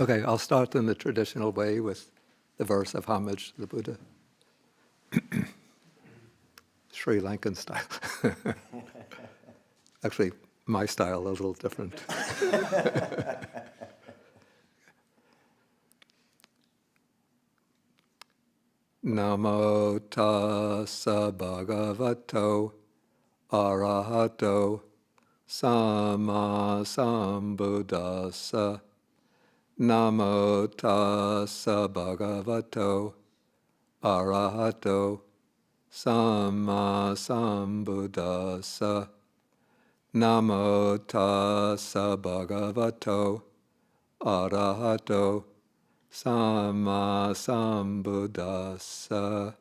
Okay, I'll start in the traditional way with the verse of homage to the Buddha. Sri Lankan style. Actually, my style a little different. Namo tassa bhagavato arahato sama sambuddhassa. Namo tassa bhagavato arahato sama sambuddhassa. Namo tassa bhagavato arahato sama sambuddhassa.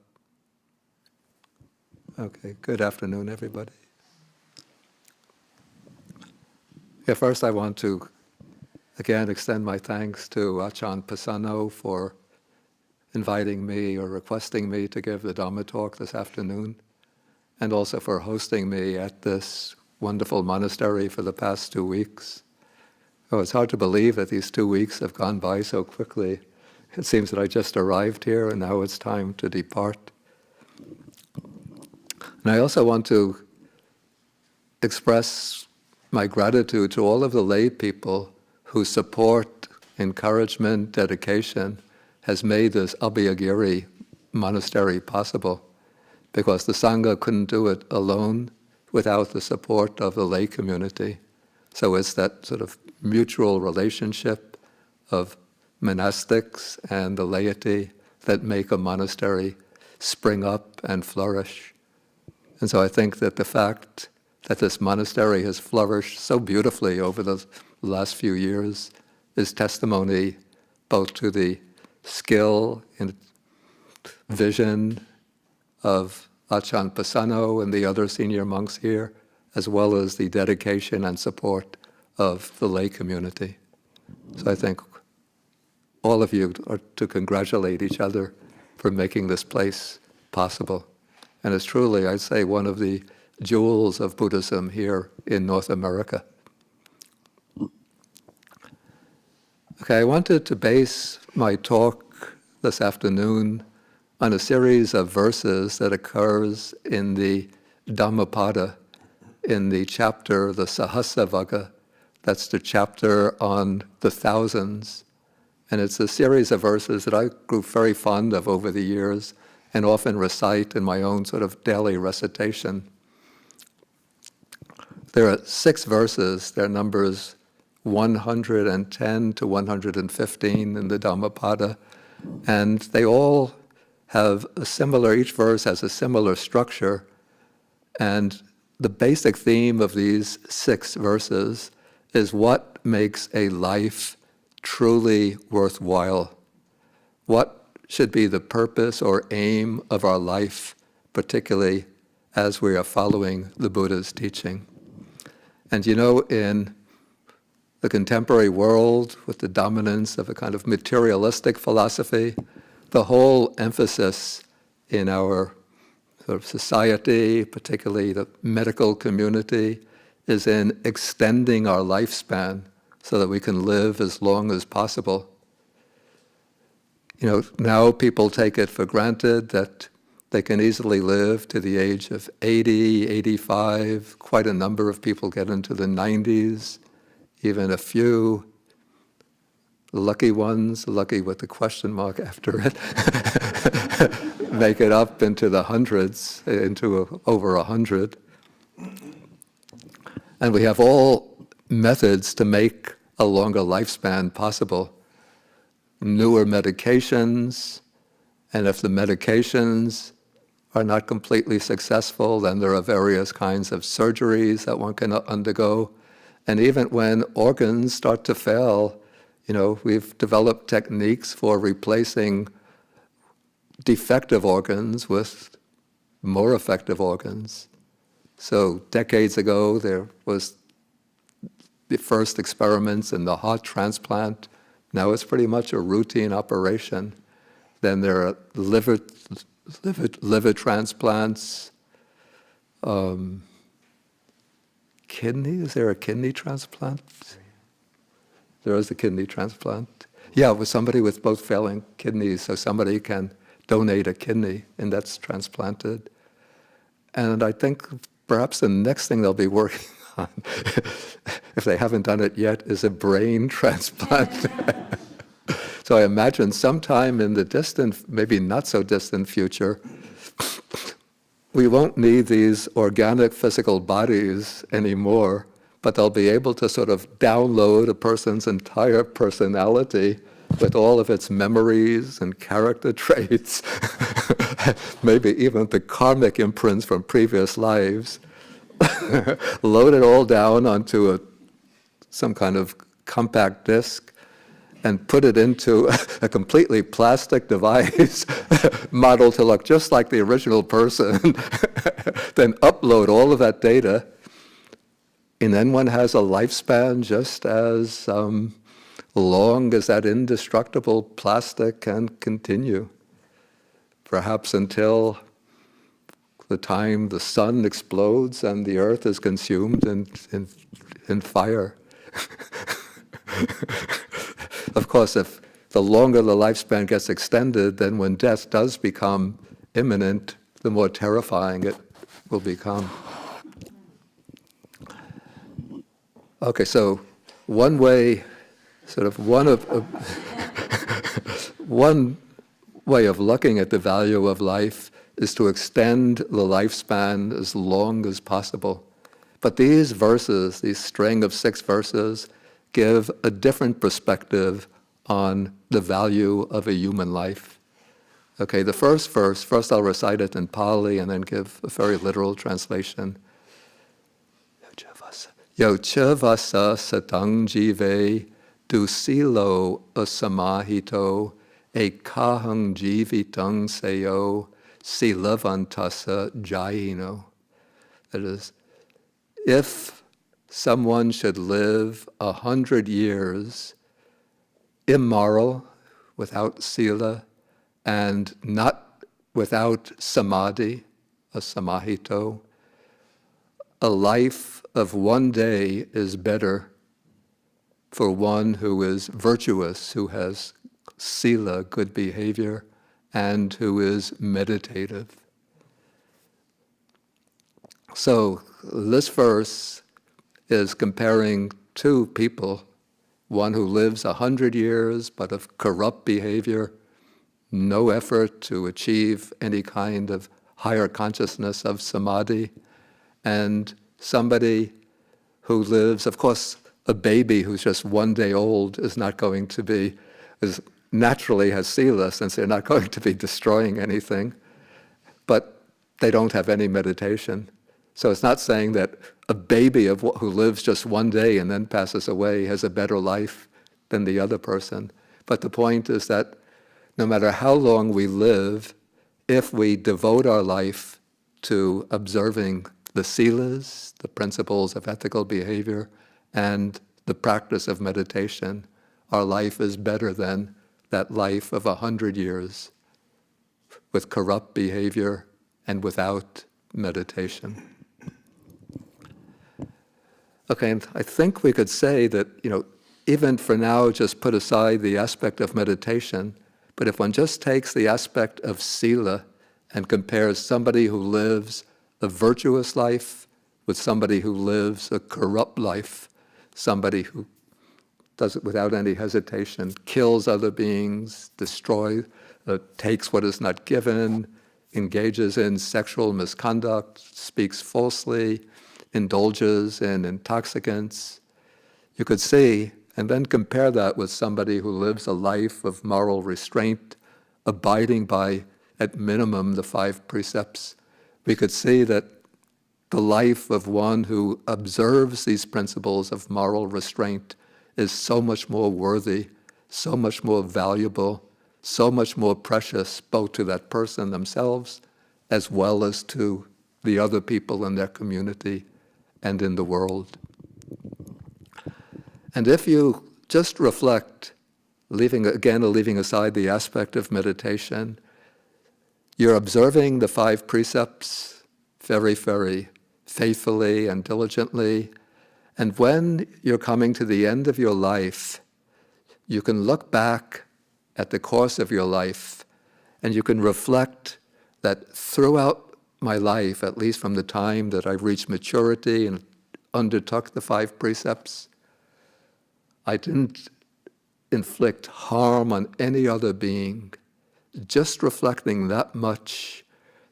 Okay, good afternoon, everybody. Yeah, first I want to again extend my thanks to Ajahn Pisano for inviting me or requesting me to give the Dharma talk this afternoon, and also for hosting me at this wonderful monastery for the past 2 weeks. Oh, it's hard to believe that these 2 weeks have gone by so quickly. It seems that I just arrived here and now it's time to depart. And I also want to express my gratitude to all of the lay people whose support, encouragement, dedication has made this Abhayagiri monastery possible, because the Sangha couldn't do it alone without the support of the lay community. So it's that sort of mutual relationship of monastics and the laity that make a monastery spring up and flourish. And so I think that the fact that this monastery has flourished so beautifully over the last few years is testimony both to the skill and vision of Ajahn Pisano and the other senior monks here, as well as the dedication and support of the lay community. So I think all of you are to congratulate each other for making this place possible. And it's truly, I'd say, one of the jewels of Buddhism here in North America. Okay, I wanted to base my talk this afternoon on a series of verses that occurs in the Dhammapada, in the chapter, the Sahasravagga. That's the chapter on the thousands. And it's a series of verses that I grew very fond of over the years and often recite in my own sort of daily recitation. There are 6 verses. They're numbers 110 to 115 in the Dhammapada. And they all have a similar, each verse has a similar structure. And the basic theme of these 6 verses is what makes a life truly worthwhile. What should be the purpose or aim of our life, particularly as we are following the Buddha's teaching. And you know, in the contemporary world, with the dominance of a kind of materialistic philosophy, the whole emphasis in our sort of society, particularly the medical community, is in extending our lifespan so that we can live as long as possible. You know, now people take it for granted that they can easily live to the age of 80, 85. Quite a number of people get into the 90s, even a few lucky ones, lucky with the question mark after it, make it up into the hundreds, into over 100. And we have all methods to make a longer lifespan possible. Newer medications, and if the medications are not completely successful, then there are various kinds of surgeries that one can undergo. And even when organs start to fail, you know, we've developed techniques for replacing defective organs with more effective organs. So decades ago, there was the first experiments in the heart transplant. Now it's pretty much a routine operation. Then there are liver transplants. Kidney, is there a kidney transplant? There is a kidney transplant. Yeah, with somebody with both failing kidneys, so somebody can donate a kidney and that's transplanted. And I think perhaps the next thing they'll be working on, if they haven't done it yet, is a brain transplant. So I imagine sometime in the distant, maybe not so distant future, we won't need these organic physical bodies anymore, but they'll be able to sort of download a person's entire personality with all of its memories and character traits, maybe even the karmic imprints from previous lives, load it all down onto some kind of compact disc and put it into a completely plastic device modeled to look just like the original person, then upload all of that data, and then one has a lifespan just as long as that indestructible plastic can continue, perhaps until the time the sun explodes and the earth is consumed in fire. Of course, if the longer the lifespan gets extended, then when death does become imminent, the more terrifying it will become. Okay, so one way, one way of looking at the value of life is to extend the lifespan as long as possible. But these verses, these string of 6 verses, give a different perspective on the value of a human life. Okay, the first verse, first I'll recite it in Pali and then give a very literal translation. Yocha vasa satang jive dusilo asamahito ekahang jivitang seyo silavantasa jayino. That is, if someone should live 100 years immoral, without sila, and not without samadhi, a samahito, a life of one day is better for one who is virtuous, who has sila, good behavior, and who is meditative. So this verse is comparing 2 people, one who lives 100 years but of corrupt behavior, no effort to achieve any kind of higher consciousness of samadhi, and somebody who lives, of course, a baby who's just 1 day old is not going to be, naturally has sila, since they're not going to be destroying anything, but they don't have any meditation. So it's not saying that a baby who lives just 1 day and then passes away has a better life than the other person. But the point is that no matter how long we live, if we devote our life to observing the silas, the principles of ethical behavior, and the practice of meditation, our life is better than that life of 100 years with corrupt behavior and without meditation. Okay, and I think we could say that, even for now, just put aside the aspect of meditation, but if one just takes the aspect of sila and compares somebody who lives a virtuous life with somebody who lives a corrupt life, somebody who does it without any hesitation, kills other beings, takes what is not given, engages in sexual misconduct, speaks falsely, indulges in intoxicants, you could see, and then compare that with somebody who lives a life of moral restraint, abiding by, at minimum, the 5 precepts. We could see that the life of one who observes these principles of moral restraint is so much more worthy, so much more valuable, so much more precious, both to that person themselves as well as to the other people in their community and in the world. And if you just reflect, leaving aside the aspect of meditation, you're observing the 5 precepts very, very faithfully and diligently, and when you're coming to the end of your life, you can look back at the course of your life and you can reflect that throughout my life, at least from the time that I reached maturity and undertook the 5 precepts, I didn't inflict harm on any other being. Just reflecting that much,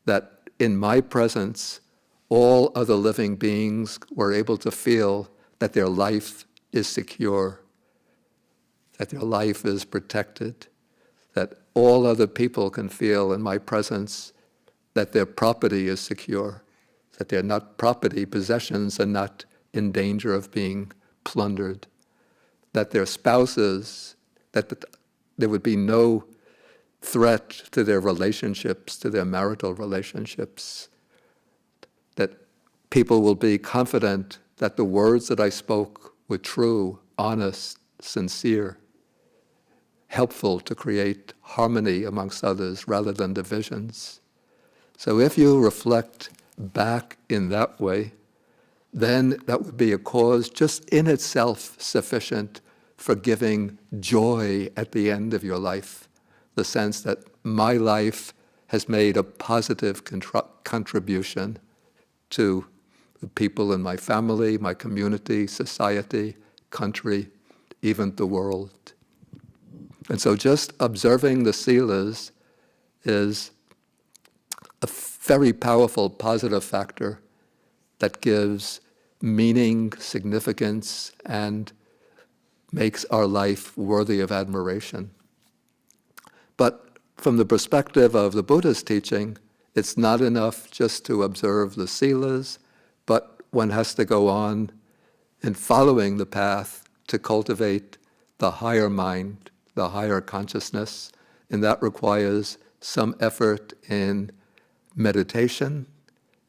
that in my presence, all other living beings were able to feel that their life is secure, that their life is protected, that all other people can feel in my presence that their property is secure, that their not property, possessions are not in danger of being plundered, that their spouses, that there would be no threat to their relationships, to their marital relationships, that people will be confident that the words that I spoke were true, honest, sincere, helpful to create harmony amongst others rather than divisions. So if you reflect back in that way, then that would be a cause just in itself sufficient for giving joy at the end of your life, the sense that my life has made a positive contribution to the people in my family, my community, society, country, even the world. And so just observing the silas is a very powerful positive factor that gives meaning, significance, and makes our life worthy of admiration. But from the perspective of the Buddha's teaching, it's not enough just to observe the silas, but one has to go on in following the path to cultivate the higher mind, the higher consciousness, and that requires some effort in meditation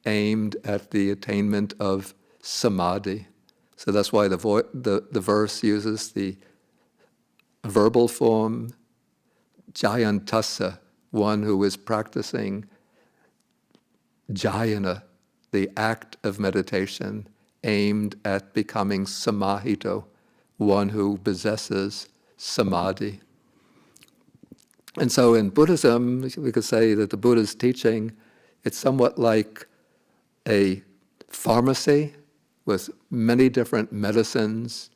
aimed at the attainment of samadhi. So that's why the verse uses the verbal form, jayantassa, one who is practicing jhana, the act of meditation aimed at becoming samahito, one who possesses samadhi. And so in Buddhism, we could say that the Buddha's teaching, it's somewhat like a pharmacy with many different medicines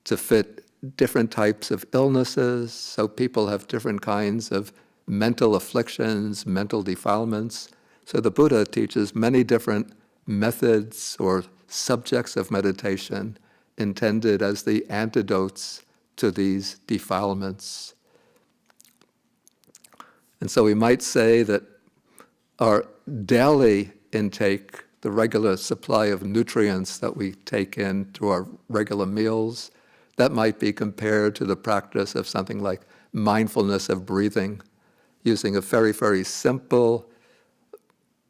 to fit different types of illnesses. So people have different kinds of mental afflictions, mental defilements. So the Buddha teaches many different methods or subjects of meditation intended as the antidotes to these defilements. And so we might say that our daily intake, the regular supply of nutrients that we take in through our regular meals, that might be compared to the practice of something like mindfulness of breathing, using a very, very simple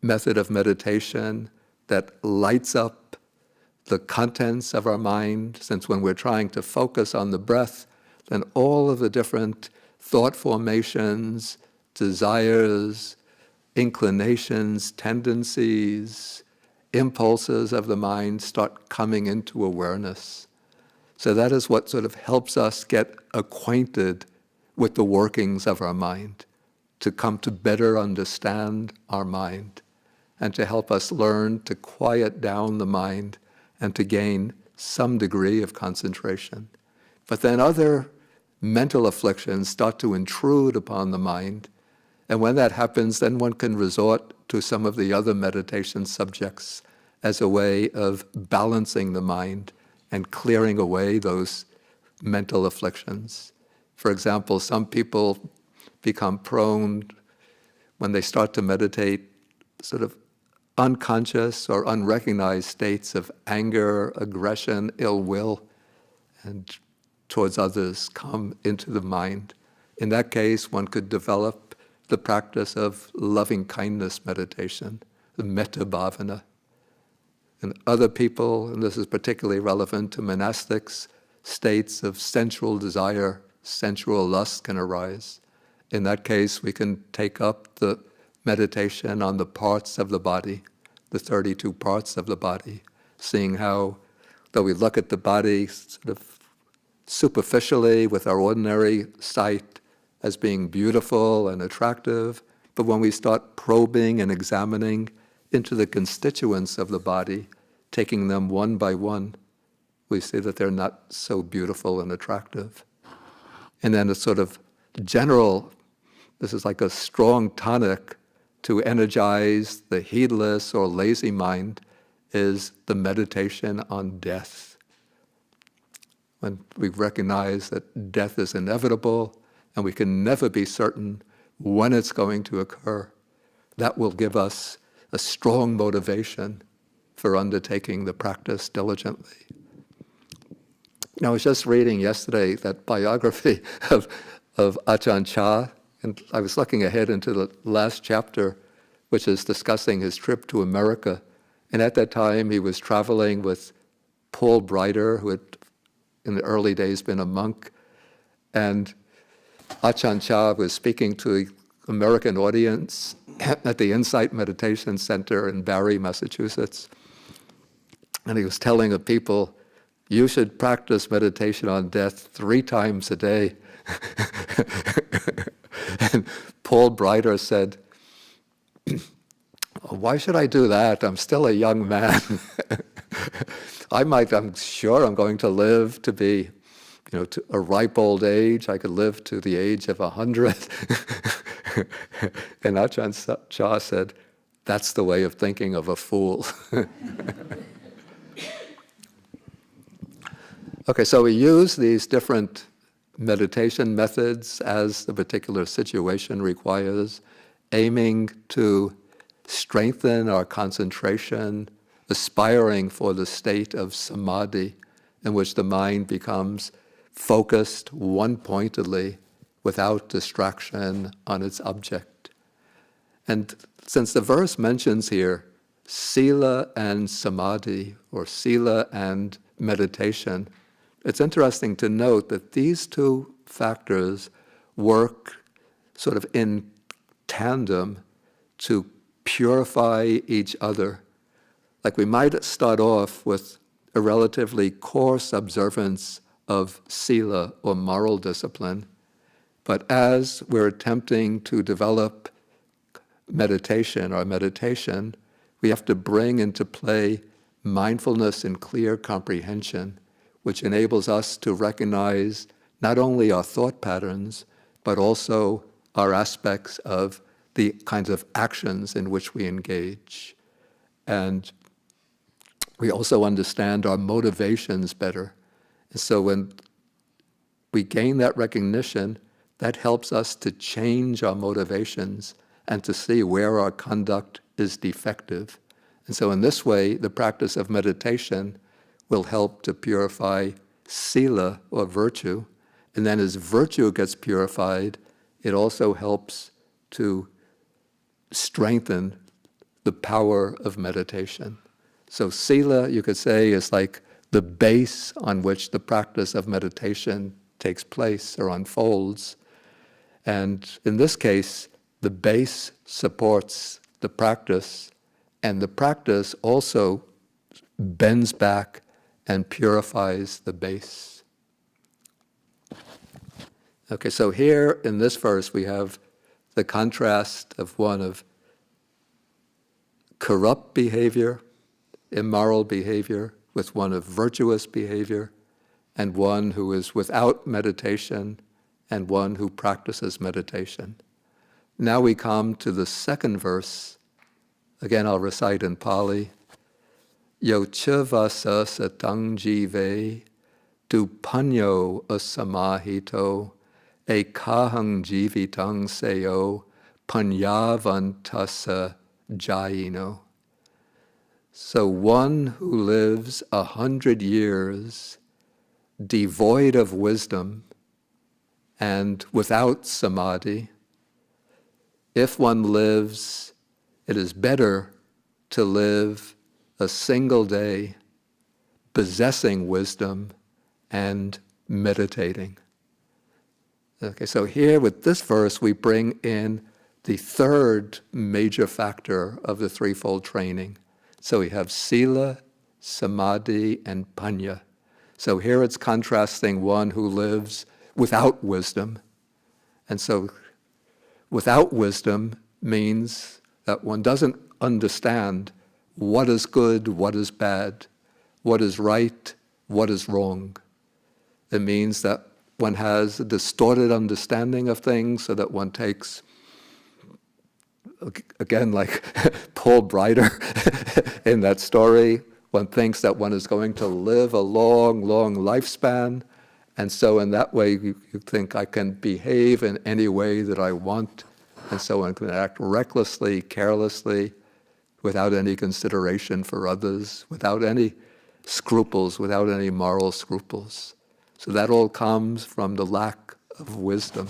method of meditation that lights up the contents of our mind, since when we're trying to focus on the breath, then all of the different thought formations, desires, inclinations, tendencies, impulses of the mind start coming into awareness. So that is what sort of helps us get acquainted with the workings of our mind, to come to better understand our mind, and to help us learn to quiet down the mind and to gain some degree of concentration. But then other mental afflictions start to intrude upon the mind, and when that happens, then one can resort to some of the other meditation subjects as a way of balancing the mind and clearing away those mental afflictions. For example, some people become prone, when they start to meditate, sort of unconscious or unrecognized states of anger, aggression, ill will, and towards others come into the mind. In that case, one could develop the practice of loving kindness meditation, the metta bhavana. And other people, and this is particularly relevant to monastics, states of sensual desire, sensual lust can arise. In that case, we can take up the meditation on the parts of the body, the 32 parts of the body, seeing how, though we look at the body sort of superficially with our ordinary sight as being beautiful and attractive, but when we start probing and examining into the constituents of the body, taking them one by one, we see that they're not so beautiful and attractive. And then a sort of general, this is like a strong tonic to energize the heedless or lazy mind, is the meditation on death. When we recognize that death is inevitable and we can never be certain when it's going to occur, that will give us a strong motivation for undertaking the practice diligently. Now, I was just reading yesterday that biography of Ajahn Chah, and I was looking ahead into the last chapter, which is discussing his trip to America. And at that time, he was traveling with Paul Brighter, who had in the early days been a monk. And Ajahn Chah was speaking to an American audience at the Insight Meditation Center in Barre, Massachusetts. And he was telling the people, you should practice meditation on death 3 times a day. And Paul Brighter said, why should I do that? I'm still a young man. I'm sure I'm going to live to be, to a ripe old age. I could live to the age of 100. And Ajahn Chah said, that's the way of thinking of a fool. Okay, so we use these different meditation methods as the particular situation requires, aiming to strengthen our concentration, aspiring for the state of samadhi in which the mind becomes focused one-pointedly without distraction on its object. And since the verse mentions here sila and samadhi, or sila and meditation, it's interesting to note that these 2 factors work sort of in tandem to purify each other. Like we might start off with a relatively coarse observance of sila or moral discipline, but as we're attempting to develop meditation, we have to bring into play mindfulness and clear comprehension, which enables us to recognize not only our thought patterns, but also our aspects of the kinds of actions in which we engage. And we also understand our motivations better. And so when we gain that recognition, that helps us to change our motivations and to see where our conduct is defective. And so in this way, the practice of meditation will help to purify sila, or virtue. And then as virtue gets purified, it also helps to strengthen the power of meditation. So sila, you could say, is like the base on which the practice of meditation takes place or unfolds. And in this case, the base supports the practice, and the practice also bends back and purifies the base. Okay, so here in this verse we have the contrast of one of corrupt behavior, immoral behavior, with one of virtuous behavior, and one who is without meditation, and one who practices meditation. Now we come to the second verse. Again, I'll recite in Pali. Yo chivasa satang jive, du panyo asamahito, e kahang jivitang seyo, panyavantasa jayino. So one who lives 100 years devoid of wisdom and without samadhi, if one lives, it is better to live a single day possessing wisdom and meditating. Okay, so here with this verse we bring in the third major factor of the threefold training. So we have sila, samadhi, and panya. So here it's contrasting one who lives without wisdom. And so without wisdom means that one doesn't understand what is good, what is bad, what is right, what is wrong. It means that one has a distorted understanding of things, so that one takes, again, like Paul Brighter in that story, one thinks that one is going to live a long, long lifespan, and so in that way you think I can behave in any way that I want, and so one can act recklessly, carelessly, without any consideration for others, without any scruples, without any moral scruples. So that all comes from the lack of wisdom.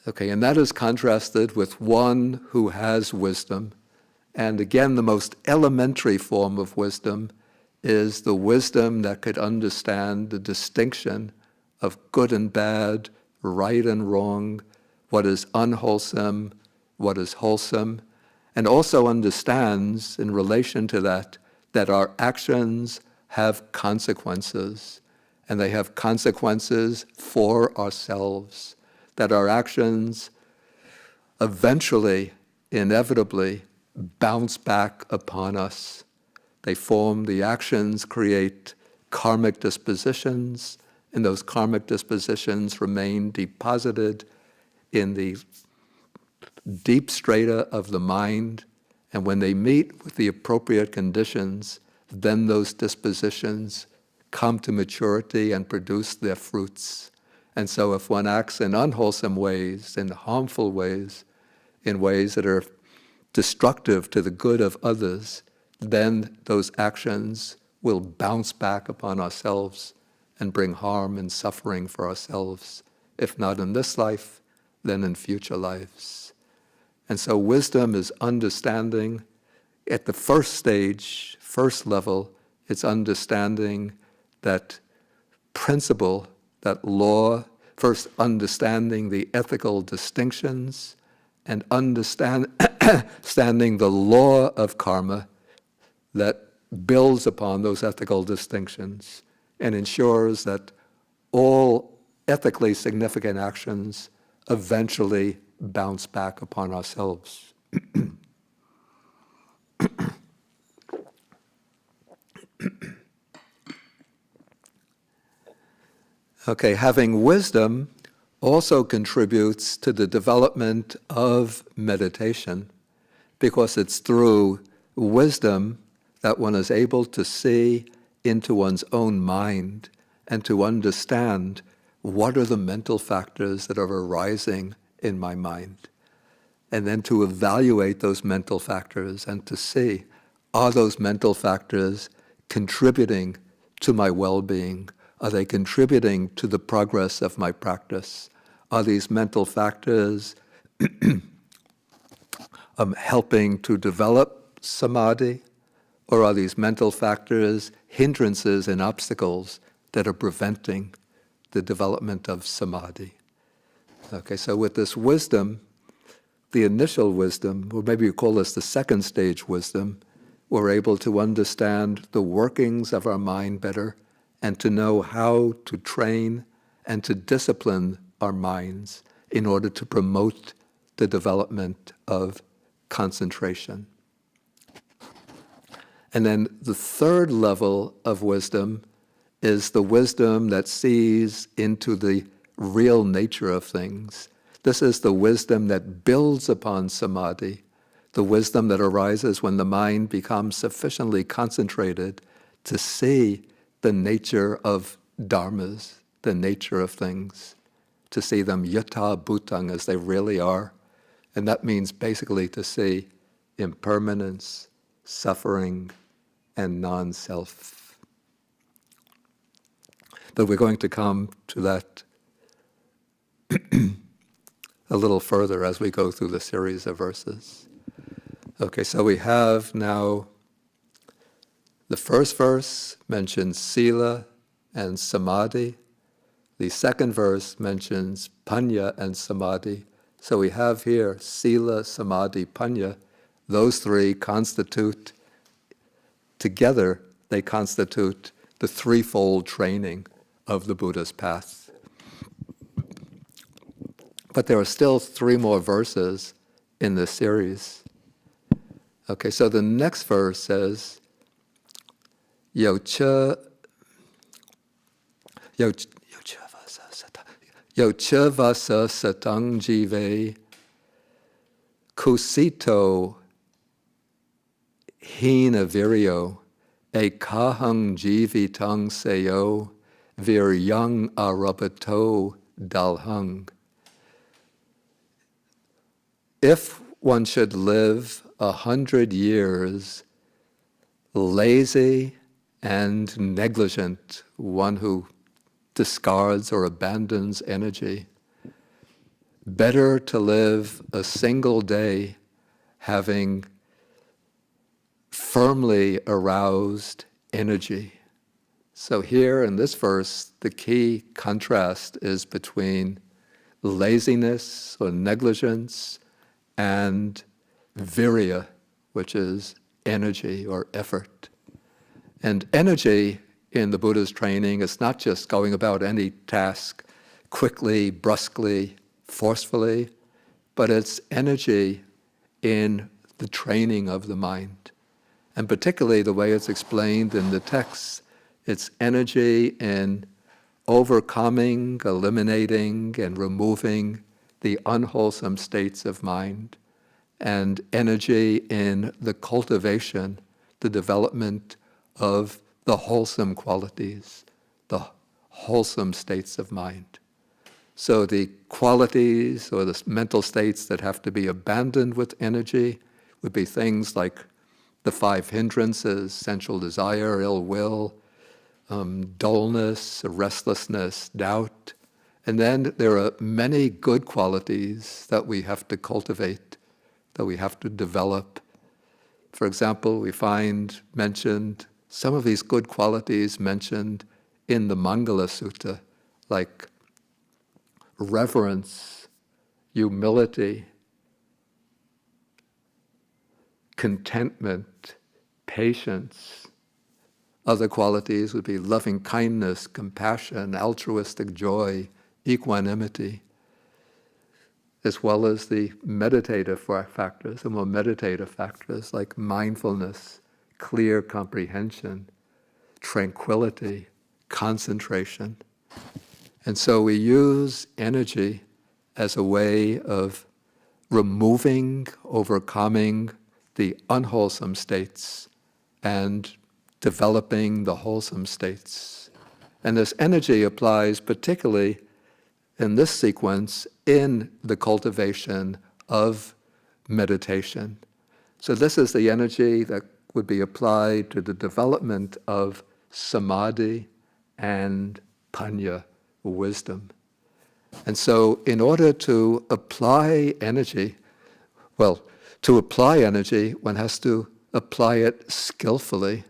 Okay, and that is contrasted with one who has wisdom. And again, the most elementary form of wisdom is the wisdom that could understand the distinction of good and bad, right and wrong, what is unwholesome, what is wholesome, and also understands in relation to that, that our actions have consequences, and they have consequences for ourselves, that our actions eventually, inevitably, bounce back upon us. The actions create karmic dispositions, and those karmic dispositions remain deposited in the deep strata of the mind, and when they meet with the appropriate conditions, then those dispositions come to maturity and produce their fruits. And so if one acts in unwholesome ways, in harmful ways, in ways that are destructive to the good of others, then those actions will bounce back upon ourselves and bring harm and suffering for ourselves, if not in this life, then in future lives. And so wisdom is understanding at the first stage, first level, it's understanding that principle, that law, first understanding the ethical distinctions and understanding the law of karma that builds upon those ethical distinctions and ensures that all ethically significant actions eventually bounce back upon ourselves. Okay, having wisdom also contributes to the development of meditation, because it's through wisdom that one is able to see into one's own mind and to understand what are the mental factors that are arising in my mind, and then to evaluate those mental factors and to see, are those mental factors contributing to my well-being? Are they contributing to the progress of my practice? Are these mental factors helping to develop samadhi? Or are these mental factors hindrances and obstacles that are preventing the development of samadhi? Okay, so with this wisdom, the initial wisdom, or maybe you call this the second stage wisdom, we're able to understand the workings of our mind better and to know how to train and to discipline our minds in order to promote the development of concentration. And then the third level of wisdom is the wisdom that sees into the real nature of things. This is the wisdom that builds upon samadhi, the wisdom that arises when the mind becomes sufficiently concentrated to see the nature of dharmas, the nature of things, to see them yatha bhutang as they really are. And that means basically to see impermanence, suffering, and non-self. But we're going to come to that a little further as we go through the series of verses. Okay, so we have now the first verse mentions sila and samadhi. The second verse mentions panya and samadhi. So we have here sila, samadhi, panya. Those three constitute together, they constitute the threefold training of the Buddha's path. But there are still 3 more verses in this series. Okay, so the next verse says, Yo cha vasa satang jive kusito hina virio e kahang jivitang seyo viryang arabato dalhang. If one should live 100 years lazy and negligent, one who discards or abandons energy, better to live a single day having firmly aroused energy. So here in this verse, the key contrast is between laziness or negligence and virya, which is energy or effort. And energy in the Buddha's training is not just going about any task quickly, brusquely, forcefully, but it's energy in the training of the mind. And particularly the way it's explained in the text, it's energy in overcoming, eliminating, and removing the unwholesome states of mind, and energy in the cultivation, the development of the wholesome qualities, the wholesome states of mind. So the qualities or the mental states that have to be abandoned with energy would be things like the 5 hindrances: sensual desire, ill will, dullness, restlessness, doubt. And then there are many good qualities that we have to cultivate, that we have to develop. For example, we find mentioned some of these good qualities mentioned in the Mangala Sutta, like reverence, humility, contentment, patience. Other qualities would be loving kindness, compassion, altruistic joy, equanimity, as well as the meditative factors, the more meditative factors like mindfulness, clear comprehension, tranquility, concentration. And so we use energy as a way of removing, overcoming the unwholesome states and developing the wholesome states. And this energy applies particularly in this sequence in the cultivation of meditation. So this is the energy that would be applied to the development of samadhi and panya, wisdom. And so in order to apply energy, to apply energy, one has to apply it skillfully.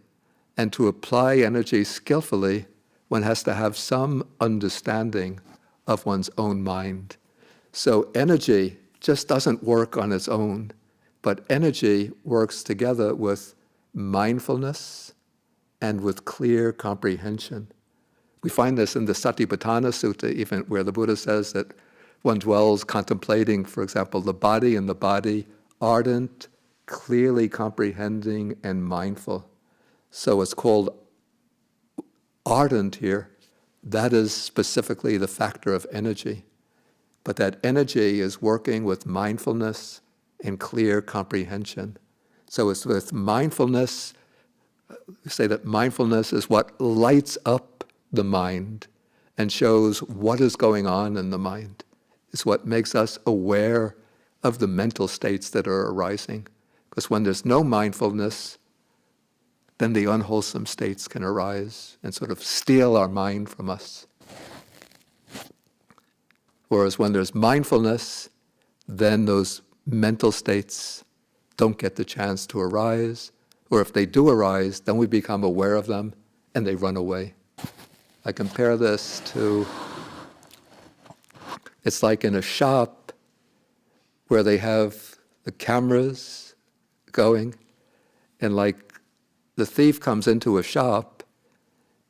And to apply energy skillfully, one has to have some understanding of one's own mind. So energy just doesn't work on its own, but energy works together with mindfulness and with clear comprehension. We find this in the Satipatthana Sutta, even where the Buddha says that one dwells contemplating, for example, the body and the body, ardent, clearly comprehending, and mindful. So it's called ardent here. That is specifically the factor of energy. But that energy is working with mindfulness and clear comprehension. So it's with mindfulness, we say that mindfulness is what lights up the mind and shows what is going on in the mind. It's what makes us aware of the mental states that are arising. Because when there's no mindfulness, then the unwholesome states can arise and sort of steal our mind from us. Whereas when there's mindfulness, then those mental states don't get the chance to arise, or if they do arise, then we become aware of them and they run away. I compare this to, it's like in a shop where they have the cameras going, and like the thief comes into a shop,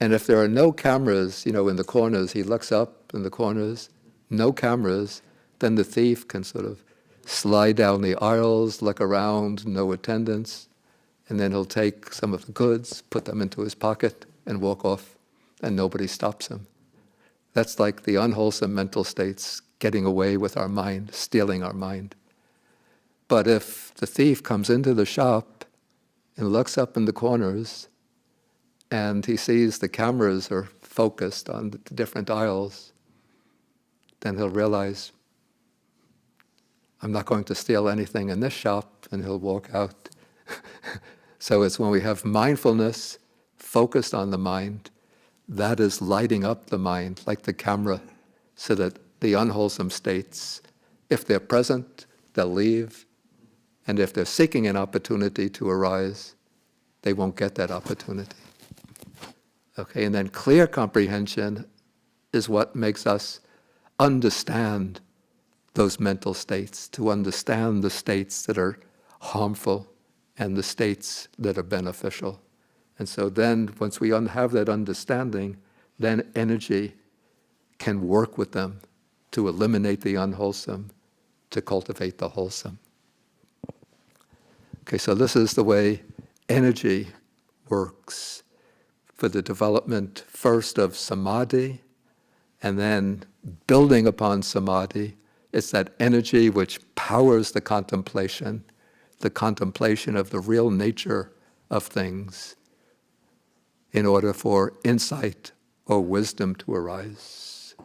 and if there are no cameras, in the corners, he looks up in the corners, no cameras, then the thief can sort of slide down the aisles, look around, no attendants, and then he'll take some of the goods, put them into his pocket, and walk off, and nobody stops him. That's like the unwholesome mental states getting away with our mind, stealing our mind. But if the thief comes into the shop and looks up in the corners, and he sees the cameras are focused on the different aisles, then he'll realize, I'm not going to steal anything in this shop, and he'll walk out. So it's when we have mindfulness focused on the mind, that is lighting up the mind like the camera, so that the unwholesome states, if they're present, they'll leave, and if they're seeking an opportunity to arise, they won't get that opportunity. Okay, and then clear comprehension is what makes us understand those mental states, to understand the states that are harmful and the states that are beneficial. And so then, once we have that understanding, then energy can work with them to eliminate the unwholesome, to cultivate the wholesome. Okay, so this is the way energy works for the development first of samadhi, and then building upon samadhi. It's that energy which powers the contemplation of the real nature of things, in order for insight or wisdom to arise.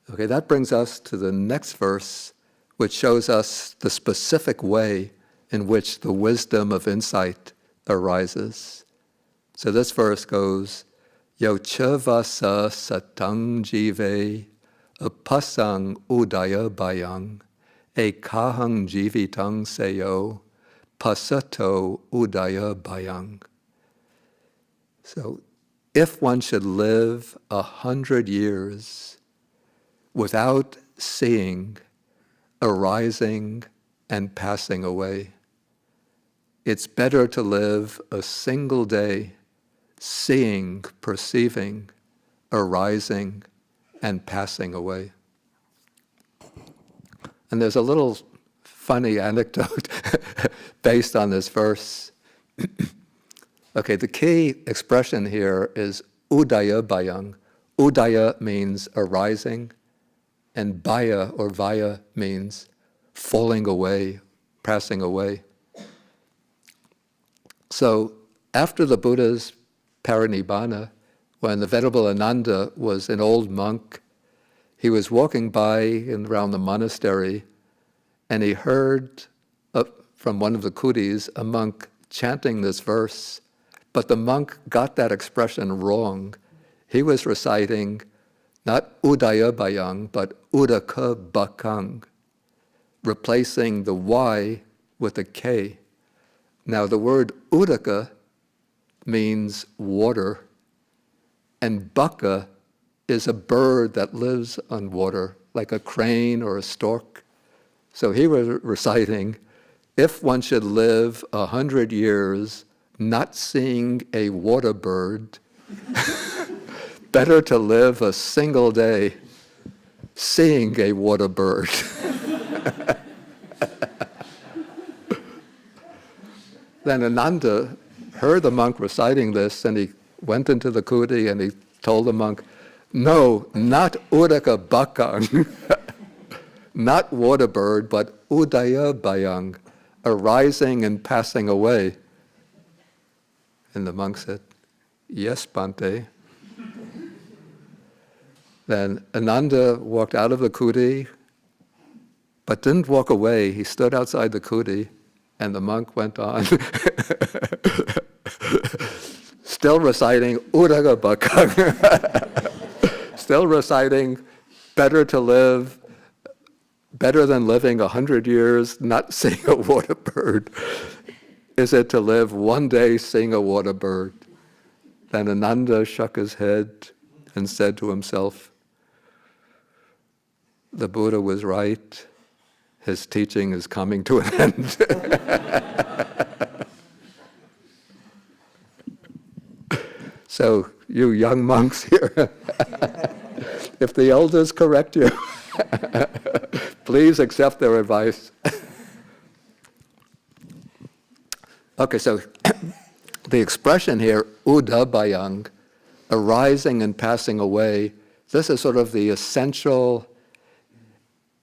Okay, that brings us to the next verse, which shows us the specific way in which the wisdom of insight arises. So this verse goes, Yo chevasa satang jive upasang udaya bayang e kahang jivitang seyo pasato udaya bayang. So if one should live 100 years without seeing arising and passing away, it's better to live a single day seeing, perceiving, arising, and passing away. And there's a little funny anecdote based on this verse. Okay, the key expression here is udaya bayang. Udaya means arising, and baya or vaya means falling away, passing away. So after the Buddha's parinibbana, when the Venerable Ananda was an old monk, he was walking by around the monastery, and he heard from one of the kutis a monk chanting this verse, but the monk got that expression wrong. He was reciting not udaya bayang, but udaka bakang, replacing the Y with a K. Now the word udaka means water, and baka is a bird that lives on water, like a crane or a stork. So he was reciting, if one should live 100 years not seeing a water bird, better to live a single day seeing a water bird. Then Ananda heard the monk reciting this, and he went into the kuti and he told the monk, no, not udaka bakang, not water bird, but udaya bayang, arising and passing away. And the monk said, yes, Bhante. Then Ananda walked out of the kuti, but didn't walk away. He stood outside the kuti, and the monk went on, still reciting Udaka Bakang, still reciting better than living 100 years not seeing a water bird. Is it to live one day seeing a water bird? Then Ananda shook his head and said to himself, the Buddha was right. his teaching is coming to an end. So, you young monks here, if the elders correct you, please accept their advice. Okay, so the expression here, udabayang, arising and passing away, this is sort of the essential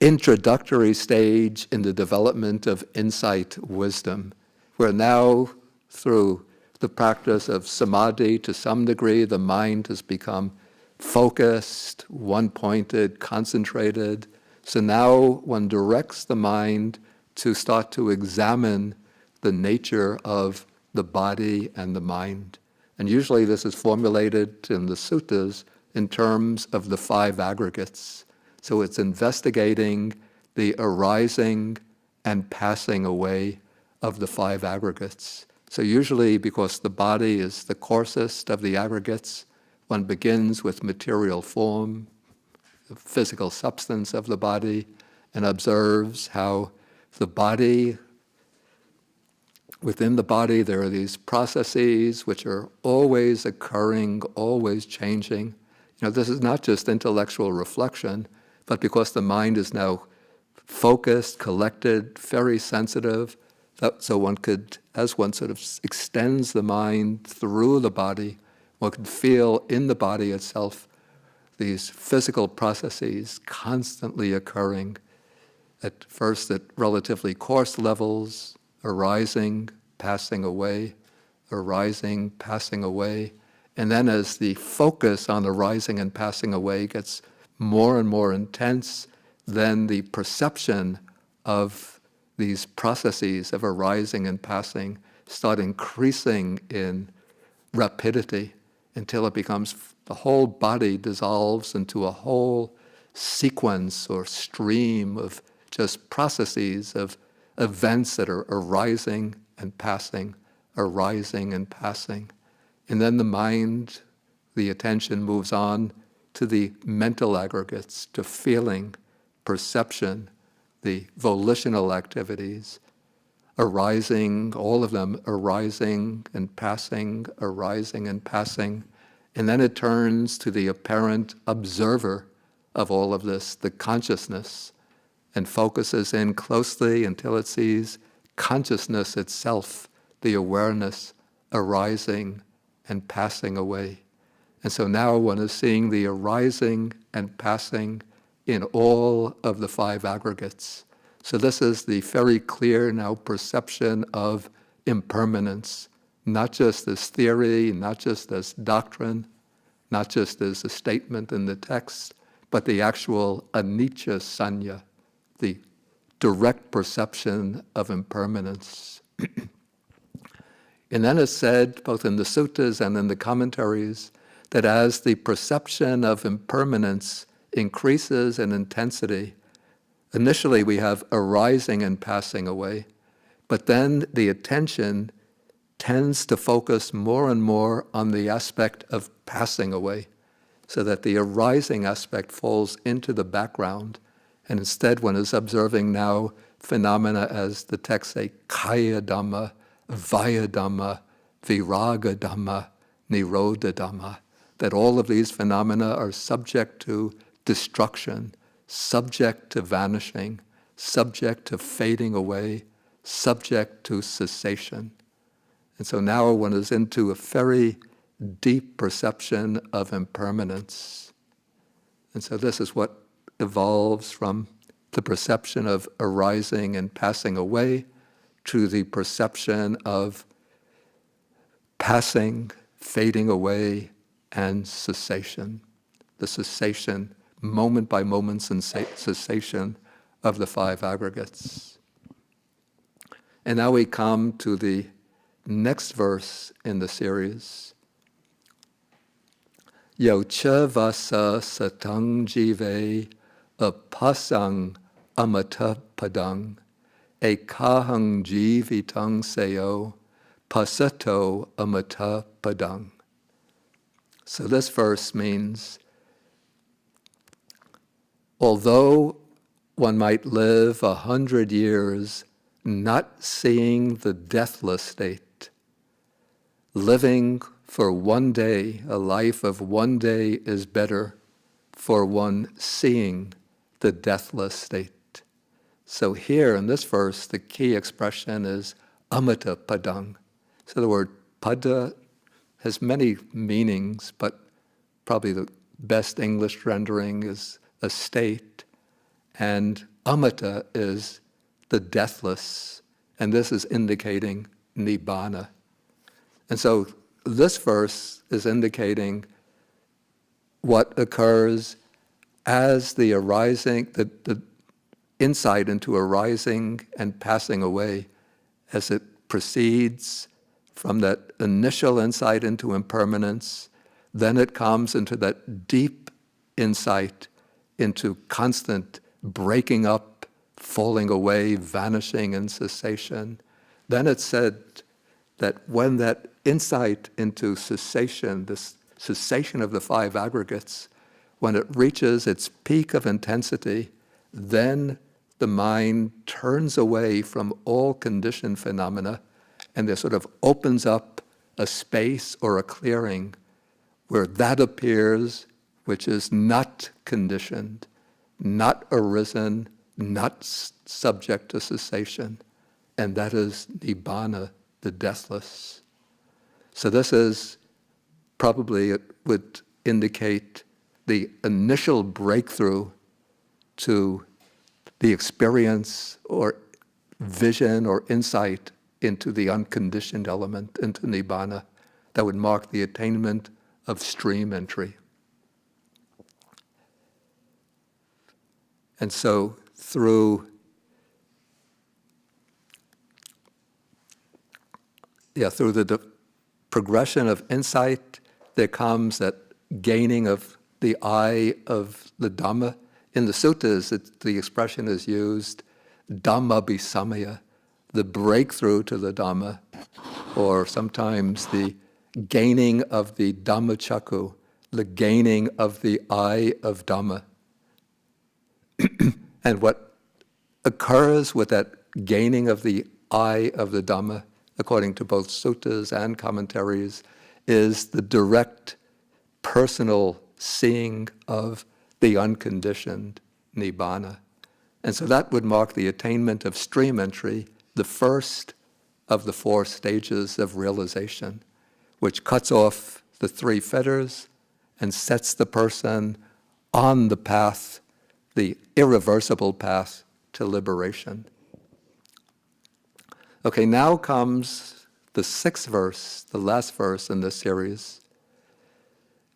introductory stage in the development of insight wisdom. We're now, through the practice of samadhi, to some degree, the mind has become focused, one-pointed, concentrated. So now one directs the mind to start to examine the nature of the body and the mind. And usually this is formulated in the suttas in terms of the 5 aggregates. So it's investigating the arising and passing away of the 5 aggregates. So usually, because the body is the coarsest of the aggregates, one begins with material form, the physical substance of the body, and observes how the body, within the body there are these processes which are always occurring, always changing. This is not just intellectual reflection, but because the mind is now focused, collected, very sensitive, so one could, as one sort of extends the mind through the body, one could feel in the body itself these physical processes constantly occurring, at first at relatively coarse levels, arising, passing away, arising, passing away. And then as the focus on arising and passing away gets more and more intense, then the perception of these processes of arising and passing start increasing in rapidity until it becomes, the whole body dissolves into a whole sequence or stream of just processes of events that are arising and passing, arising and passing. And then the mind, the attention moves on to the mental aggregates, to feeling, perception, the volitional activities, arising, all of them arising and passing, arising and passing. And then it turns to the apparent observer of all of this, the consciousness, and focuses in closely until it sees consciousness itself, the awareness arising and passing away. And so now one is seeing the arising and passing in all of the 5 aggregates. So this is the very clear now perception of impermanence, not just as theory, not just as doctrine, not just as a statement in the text, but the actual anicca sanya, the direct perception of impermanence. And then it's said, both in the suttas and in the commentaries, that as the perception of impermanence increases in intensity, initially we have arising and passing away, but then the attention tends to focus more and more on the aspect of passing away, so that the arising aspect falls into the background, and instead one is observing now phenomena as the texts say, kaya dhamma, vaya dhamma, viraga dhamma, nirodha dhamma, that all of these phenomena are subject to destruction, subject to vanishing, subject to fading away, subject to cessation. And so now one is into a very deep perception of impermanence. And so this is what evolves from the perception of arising and passing away to the perception of passing, fading away, and cessation. The cessation, moment by moment cessation of the 5 aggregates. And now we come to the next verse in the series. Yocha vasa satang jive apasang amata padang ekahang jivitang seo pasato amata padang. So this verse means, although one might live 100 years not seeing the deathless state, living for one day, a life of one day is better for one seeing the deathless state. So here in this verse, the key expression is amata padang. So the word pada has many meanings, but probably the best English rendering is a state, and amata is the deathless, and this is indicating nibbana. And so this verse is indicating what occurs as the arising, the insight into arising and passing away, as it proceeds from that initial insight into impermanence, then it comes into that deep insight into constant breaking up, falling away, vanishing in cessation. Then it's said that when that insight into cessation, this cessation of the five aggregates, when it reaches its peak of intensity, then the mind turns away from all conditioned phenomena, and there sort of opens up a space or a clearing where that appears, which is not conditioned, not arisen, not subject to cessation, and that is nibbana, the deathless. So this is probably, it would indicate the initial breakthrough to the experience or vision or insight into the unconditioned element, into nibbana, that would mark the attainment of stream entry. And so through the progression of insight, there comes that gaining of the eye of the Dhamma. In the suttas, the expression is used, Dhamma Bisamaya, the breakthrough to the Dhamma, or sometimes the gaining of the Dhammacakku, the gaining of the eye of Dhamma. And what occurs with that gaining of the eye of the Dhamma, according to both suttas and commentaries, is the direct personal seeing of the unconditioned nibbana. And so that would mark the attainment of stream entry, the first of the four stages of realization, which cuts off the three fetters and sets the person on the path, the irreversible path to liberation. Okay, now comes the sixth verse, the last verse in this series.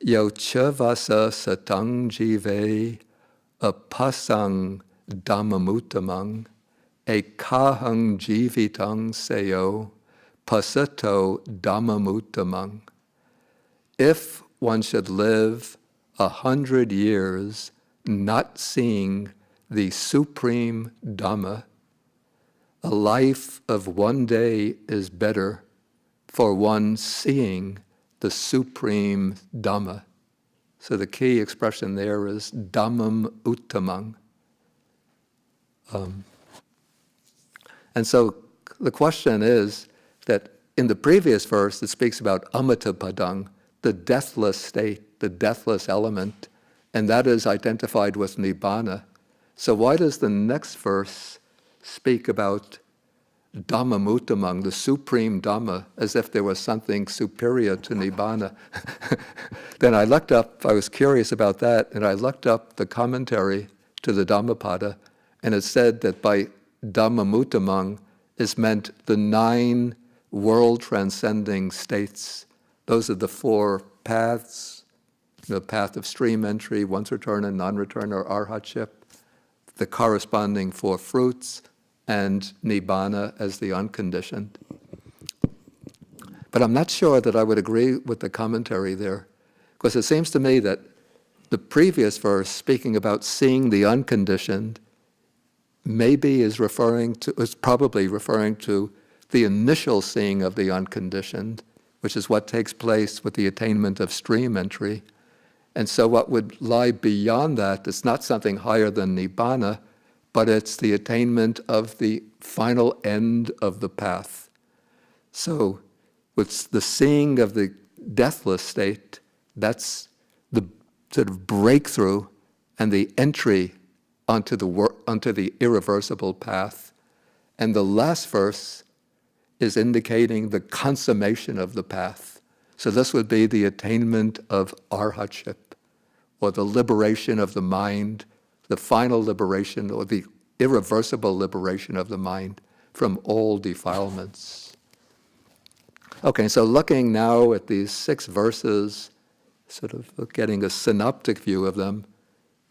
Yo chavasa satang jive apasang dhammamuttamang ekahang jivitang seyo pasato dhammamuttamang. If one should live 100 years not seeing the supreme Dhamma, a life of one day is better for one seeing the supreme Dhamma. So the key expression there is Dhammam Uttamang. And so the question is that in the previous verse it speaks about amata padang, the deathless state, the deathless element, and that is identified with nibbana. So why does the next verse speak about Dhammam Uttamang, the supreme Dhamma, as if there was something superior to nibbana? Then I was curious about that, and I looked up the commentary to the Dhammapada, and it said that by Dhammam Uttamang is meant the 9 world-transcending states. Those are the 4 paths, the path of stream entry, once return and non-return, or arhatship, the corresponding 4 fruits, and nibbana as the unconditioned. But I'm not sure that I would agree with the commentary there, because it seems to me that the previous verse, speaking about seeing the unconditioned, is probably referring to the initial seeing of the unconditioned, which is what takes place with the attainment of stream entry. And so what would lie beyond that is not something higher than nibbana, but it's the attainment of the final end of the path. So with the seeing of the deathless state, that's the sort of breakthrough and the entry onto the irreversible path. And the last verse is indicating the consummation of the path. So this would be the attainment of arhatship, or the liberation of the mind, the final liberation, or the irreversible liberation of the mind from all defilements. Okay, so looking now at these 6 verses, sort of getting a synoptic view of them,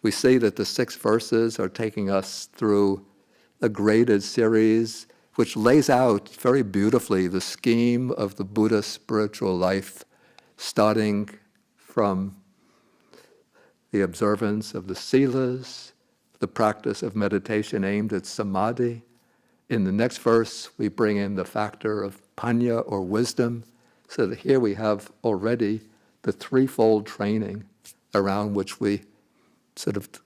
we see that the 6 verses are taking us through a graded series which lays out very beautifully the scheme of the Buddha's spiritual life, starting from the observance of the silas, the practice of meditation aimed at samadhi. In the next verse, we bring in the factor of panya, or wisdom, so that here we have already the threefold training around which we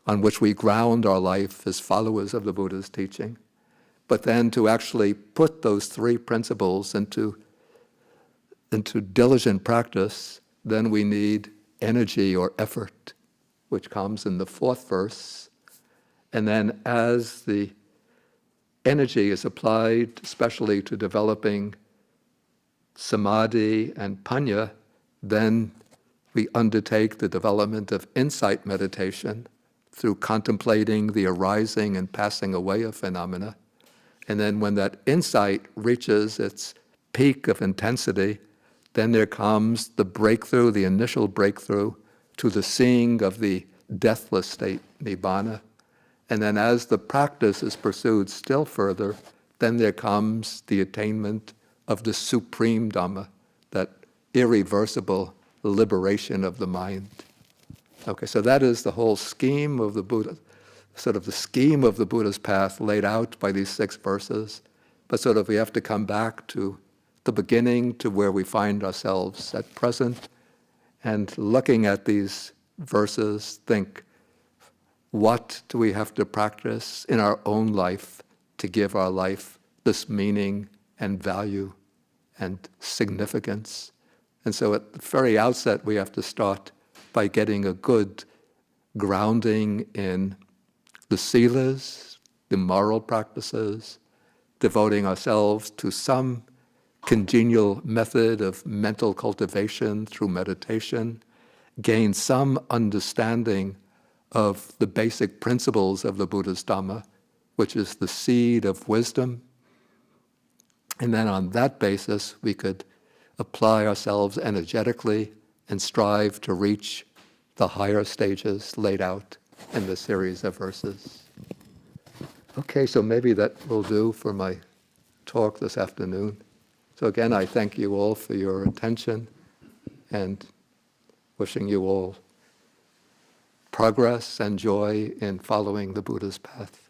on which we ground our life as followers of the Buddha's teaching. But then to actually put those 3 principles into diligent practice, then we need energy or effort, which comes in the 4th verse. And then as the energy is applied, especially to developing samadhi and panya, then we undertake the development of insight meditation through contemplating the arising and passing away of phenomena. And then when that insight reaches its peak of intensity, then there comes the breakthrough, the initial breakthrough, to the seeing of the deathless state, nibbana. And then as the practice is pursued still further, then there comes the attainment of the supreme Dhamma, that irreversible liberation of the mind. Okay, so that is the whole scheme of the Buddha, sort of the scheme of the Buddha's path laid out by these 6 verses. But sort of we have to come back to the beginning, to where we find ourselves at present, and looking at these verses, think, what do we have to practice in our own life to give our life this meaning and value and significance? And so at the very outset, we have to start by getting a good grounding in the silas, the moral practices, devoting ourselves to some congenial method of mental cultivation through meditation, gain some understanding of the basic principles of the Buddha's Dhamma, which is the seed of wisdom. And then on that basis, we could apply ourselves energetically and strive to reach the higher stages laid out in the series of verses. Okay, so maybe that will do for my talk this afternoon. So again, I thank you all for your attention and wishing you all progress and joy in following the Buddha's path.